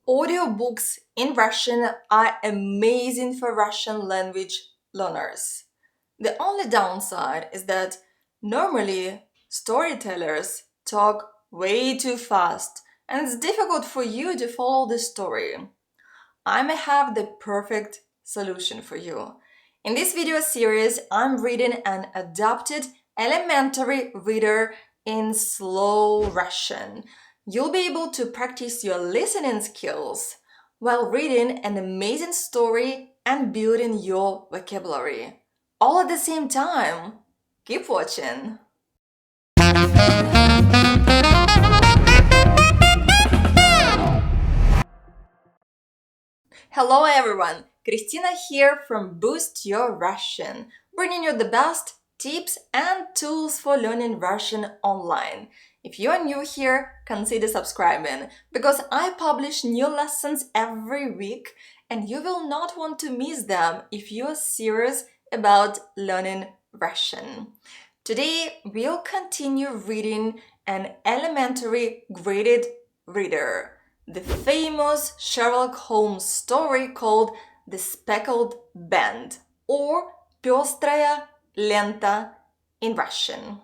Audiobooks in Russian are amazing for Russian language learners. The only downside is that normally storytellers talk way too fast and it's difficult for you to follow the story. I may have the perfect solution for you. In this video series, I'm reading an adapted elementary reader in slow Russian. You'll be able to practice your listening skills while reading an amazing story and building your vocabulary. All at the same time. Keep watching. Hello everyone, Christina here from Boost Your Russian, bringing you the best tips and tools for learning Russian online. If you are new here, consider subscribing because I publish new lessons every week and you will not want to miss them if you are serious about learning Russian. Today, we'll continue reading an elementary graded reader, the famous Sherlock Holmes story called The Speckled Band or Пёстрая лента in Russian.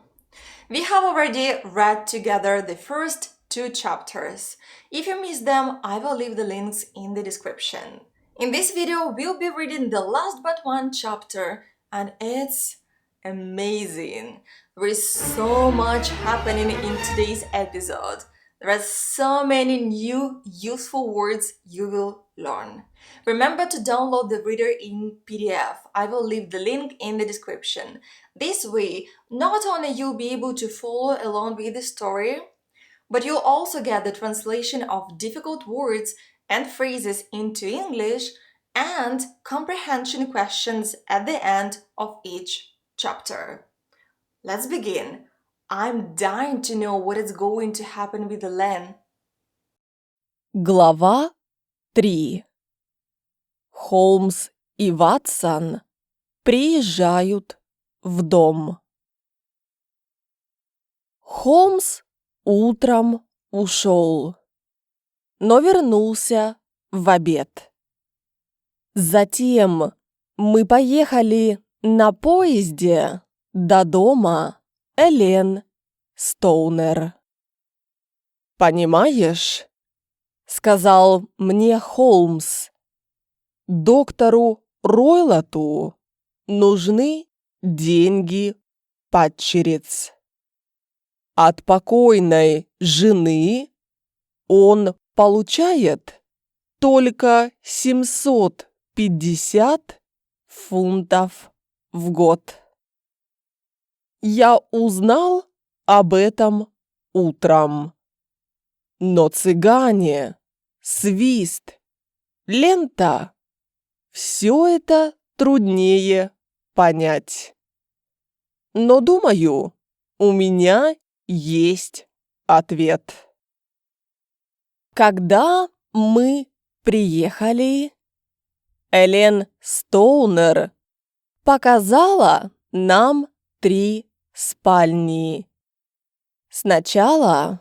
We have already read together the first two chapters. If you missed them, I will leave the links in the description. In this video, we'll be reading the last but one chapter, and it's amazing. There is so much happening in today's episode. There are so many new useful words you will learn. Remember to download the reader in PDF. I will leave the link in the description. This way, not only you'll be able to follow along with the story, but you'll also get the translation of difficult words and phrases into English and comprehension questions at the end of each chapter. Let's begin. I'm dying to know what is going to happen with Len. Глава 3. Холмс и Ватсон приезжают в дом. Холмс утром ушел, но вернулся в обед. Затем мы поехали на поезде до дома Элен Стоунер. «Понимаешь, — сказал мне Холмс, — доктору Ройлоту нужны деньги падчериц. От покойной жены он получает только 750 фунтов в год. Я узнал об этом утром. Но цыгане, свист, лента — все это труднее понять. Но, думаю, у меня есть ответ». Когда мы приехали, Элен Стоунер показала нам 3 спальни. Сначала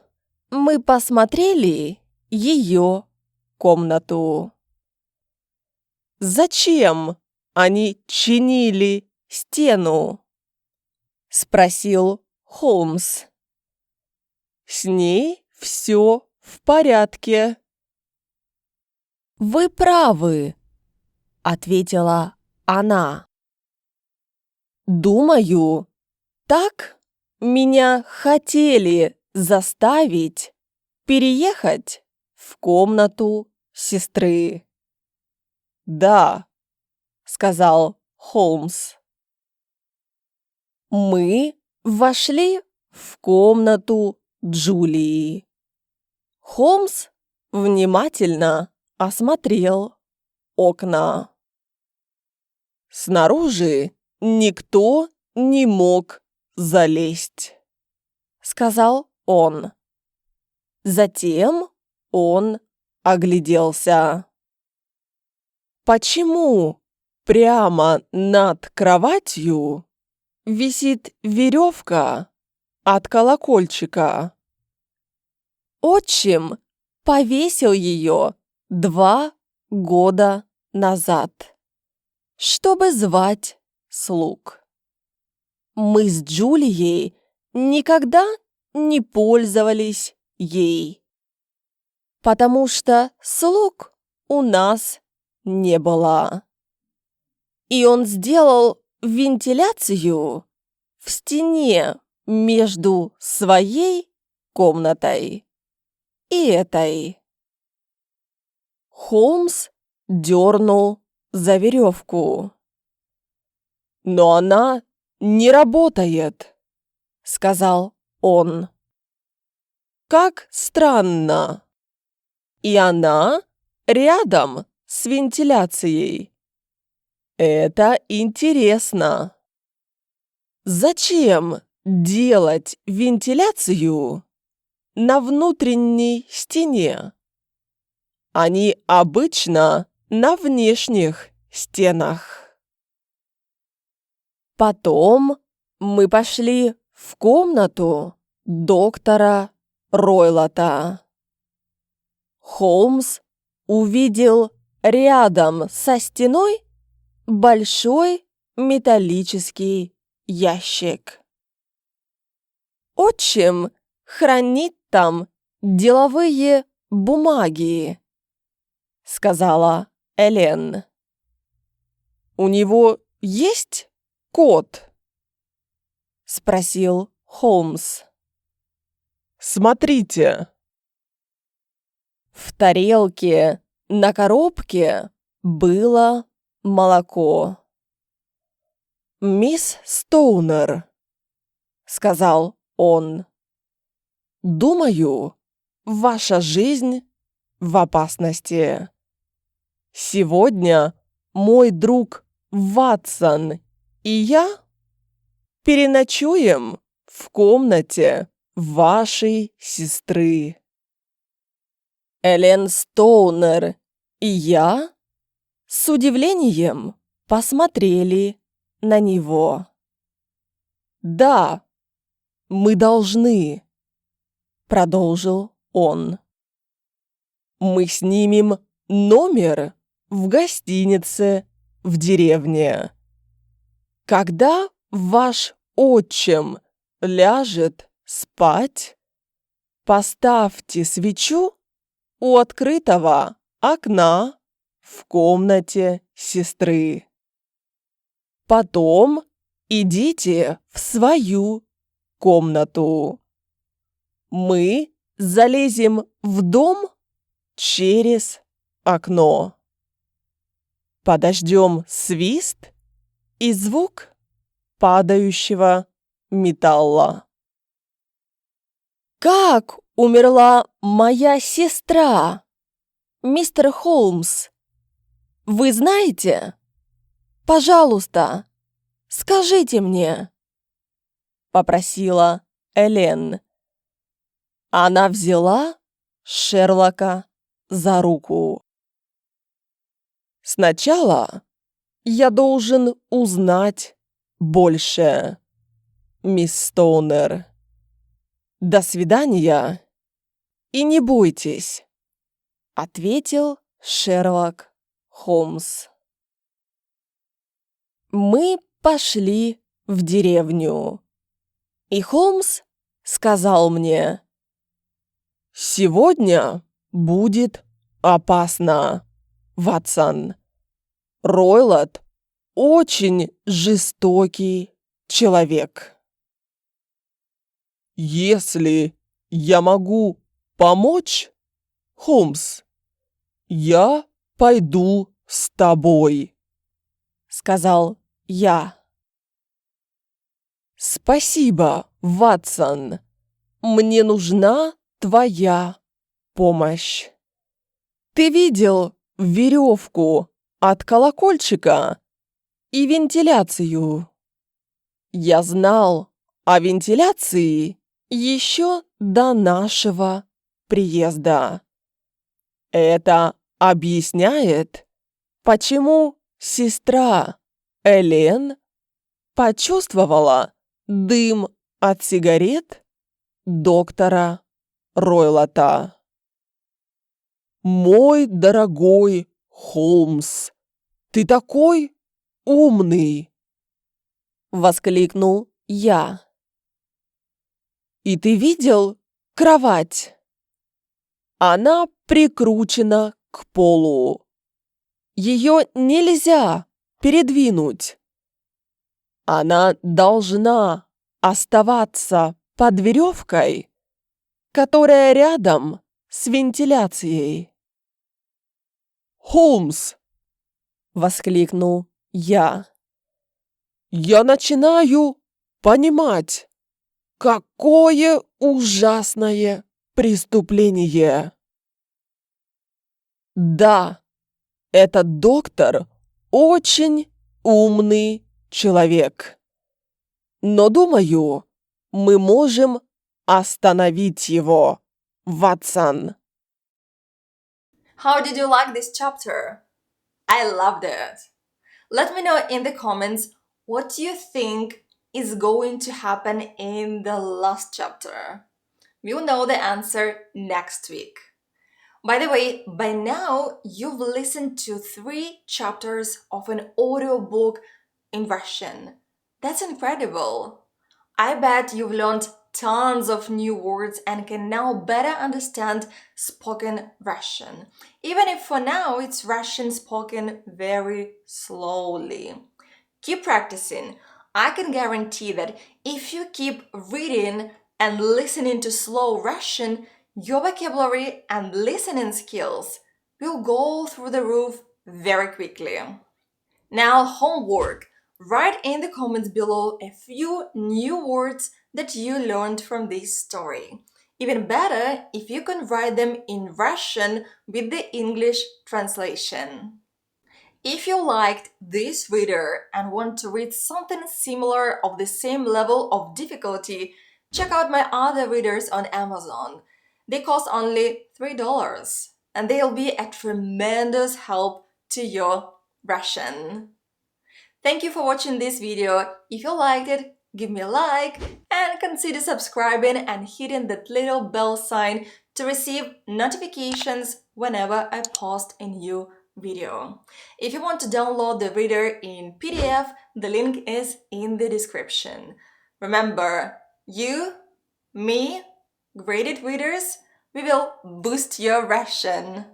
мы посмотрели ее комнату. «Зачем они чинили стену?» — спросил Холмс. «С ней все в порядке». «Вы правы», — ответила она. «Думаю, так меня хотели заставить переехать в комнату сестры». «Да», — сказал Холмс. Мы вошли в комнату Джулии. Холмс внимательно осмотрел окна. «Снаружи никто не мог залезть», — сказал он. Затем он огляделся. «Почему прямо над кроватью висит веревка от колокольчика?» Отчим повесил ее 2 года назад, чтобы звать слуг. Мы с Джулией никогда не пользовались ей, потому что слуг у нас не было. И он сделал вентиляцию в стене между своей комнатой и этой. Холмс дернул за веревку. «Но она не работает», — сказал он. «Как странно. И она рядом с вентиляцией. Это интересно. Зачем делать вентиляцию на внутренней стене? Они обычно на внешних стенах». Потом мы пошли в комнату доктора Ройлота. Холмс увидел рядом со стеной большой металлический ящик. Отчим хранит там деловые бумаги, сказала Элен. У него есть код? Спросил Холмс. Смотрите. В тарелке на коробке было молоко. «Мисс Стоунер», — сказал он, — «думаю, ваша жизнь в опасности. Сегодня мой друг Ватсон и я переночуем в комнате вашей сестры». Элен Стоунер и я с удивлением посмотрели на него. «Да, мы должны», — продолжил он. «Мы снимем номер в гостинице в деревне. Когда ваш отчим ляжет спать, поставьте свечу у открытого окна в комнате сестры. Потом идите в свою комнату. Мы залезем в дом через окно. Подождем свист и звук падающего металла. «Как умерла моя сестра, мистер Холмс? Вы знаете? Пожалуйста, скажите мне», — попросила Элен. Она взяла Шерлока за руку. «Сначала я должен узнать больше, мисс Стоунер. До свидания и не бойтесь», — ответил Шерлок Холмс. Мы пошли в деревню, и Холмс сказал мне: «Сегодня будет опасно, Ватсон. Ройлот очень жестокий человек. Если я могу помочь, Холмс, я пойду с тобой», — сказал я. «Спасибо, Ватсон. Мне нужна твоя помощь. Ты видел веревку от колокольчика и вентиляцию? Я знал о вентиляции еще до нашего приезда. Это объясняет, почему сестра Элен почувствовала дым от сигарет доктора Ройлота. Мой дорогой Холмс, ты такой умный!» — воскликнул я. «И ты видел кровать? Она прикручена к полу. Ее нельзя передвинуть. Она должна оставаться под веревкой, которая рядом с вентиляцией». «Холмс!» — воскликнул я. «Я начинаю понимать, какое ужасное преступление!» Да, этот доктор очень умный человек. Но, думаю, мы можем остановить его, Ватсон. How did you like this chapter? I loved it. Let me know in the comments what you think is going to happen in the last chapter. We'll know the answer next week. By the way, by now you've listened to 3 chapters of an audiobook in Russian. That's incredible. I bet you've learned tons of new words and can now better understand spoken Russian, even if for now it's Russian spoken very slowly. Keep practicing. I can guarantee that if you keep reading and listening to slow Russian, your vocabulary and listening skills will go through the roof very quickly. Now, homework. Write in the comments below a few new words that you learned from this story. Even better if you can write them in Russian with the English translation. If you liked this reader and want to read something similar of the same level of difficulty, check out my other readers on Amazon. They cost only $3 and they'll be a tremendous help to your Russian. Thank you for watching this video. If you liked it, give me a like and consider subscribing and hitting that little bell sign to receive notifications whenever I post a new video. If you want to download the reader in PDF, the link is in the description. Remember, you, me, graded readers, we will boost your Russian.